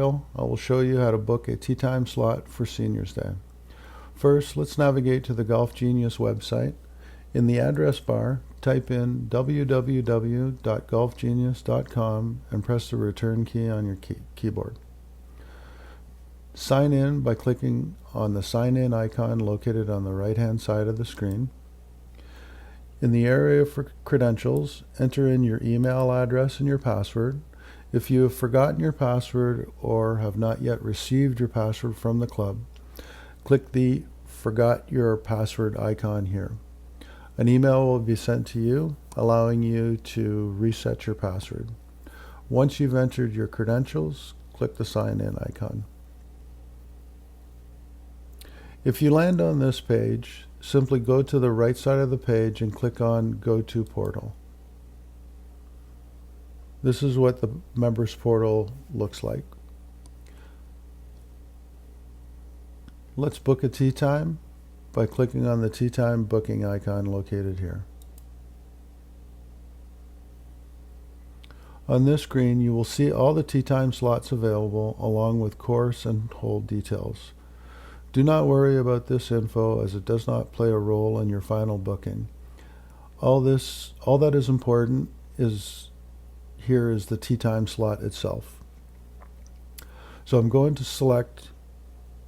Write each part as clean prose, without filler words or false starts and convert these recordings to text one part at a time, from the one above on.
tutorial, I will show you how to book a tee time slot for Seniors Day. First, let's navigate to the Golf Genius website. In the address bar, type in www.golfgenius.com and press the return key on your keyboard. Sign in by clicking on the Sign In icon located on the right-hand side of the screen. In the area for credentials, enter in your email address and your password. If you have forgotten your password or have not yet received your password from the club, click the Forgot Your Password icon here. An email will be sent to you allowing you to reset your password. Once you've entered your credentials, click the Sign In icon. If you land on this page, simply go to the right side of the page and click on Go to Portal. This is what the Members Portal looks like. Let's book a tee time by clicking on the tee time booking icon located here. On this screen, you will see all the tee time slots available along with course and hole details. Do not worry about this info as it does not play a role in your final booking. All that is important is the tee time slot itself. So I'm going to select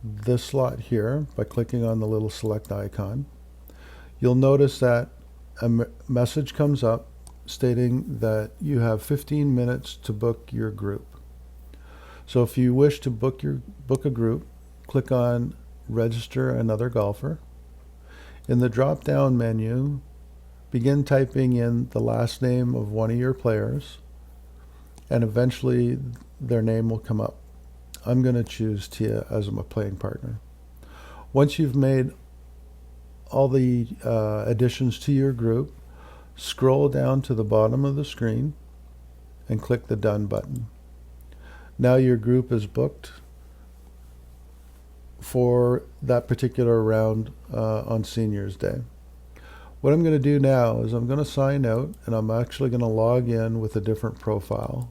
this slot here by clicking on the little select icon. You'll notice that a message comes up stating that you have 15 minutes to book your group. So if you wish to book a group, click on Register Another Golfer. In the drop-down menu, begin typing in the last name of one of your players, and eventually their name will come up. I'm going to choose Tia as my playing partner. Once you've made all the additions to your group, scroll down to the bottom of the screen and click the Done button. Now your group is booked for that particular round on Seniors Day. What I'm going to do now is I'm going to sign out, and I'm actually going to log in with a different profile.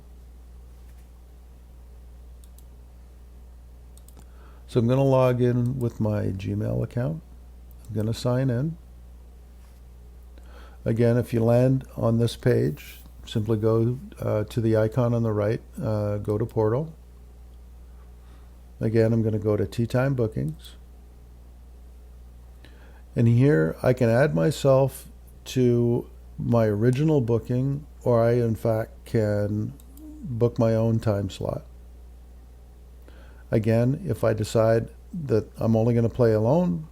So I'm going to log in with my Gmail account. I'm going to sign in. Again, if you land on this page, simply go to the icon on the right, go to Portal. Again, I'm going to go to Tee Time Bookings. And here I can add myself to my original booking, or I in fact can book my own time slot. Again, if I decide that I'm only going to play alone,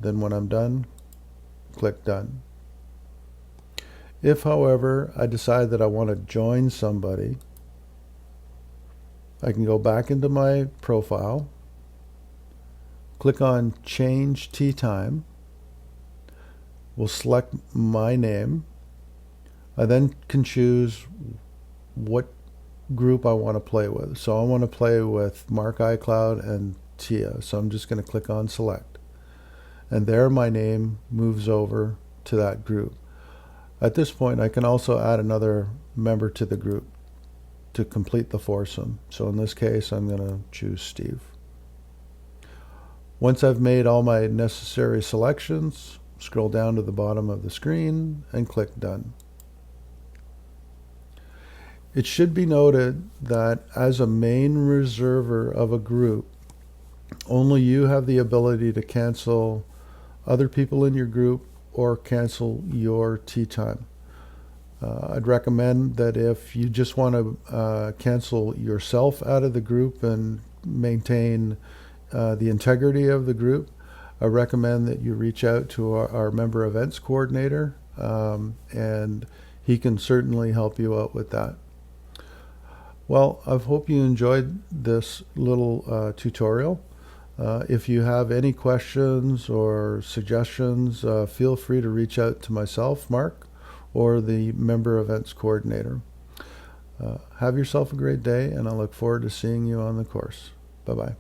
then when I'm done, click Done. If, however, I decide that I want to join somebody, I can go back into my profile, click on Change Tee Time. We'll select my name. I then can choose what group I want to play with. So I want to play with Mark iCloud and Tia. So I'm just going to click on Select. And there my name moves over to that group. At this point, I can also add another member to the group to complete the foursome. So in this case, I'm going to choose Steve. Once I've made all my necessary selections, scroll down to the bottom of the screen and click Done. It should be noted that as a main reserver of a group, only you have the ability to cancel other people in your group or cancel your tee time. I'd recommend that if you just want to cancel yourself out of the group and maintain the integrity of the group, I recommend that you reach out to our member events coordinator, and he can certainly help you out with that. Well, I hope you enjoyed this little tutorial. If you have any questions or suggestions, feel free to reach out to myself, Mark, or the member events coordinator. Have yourself a great day, and I look forward to seeing you on the course. Bye-bye.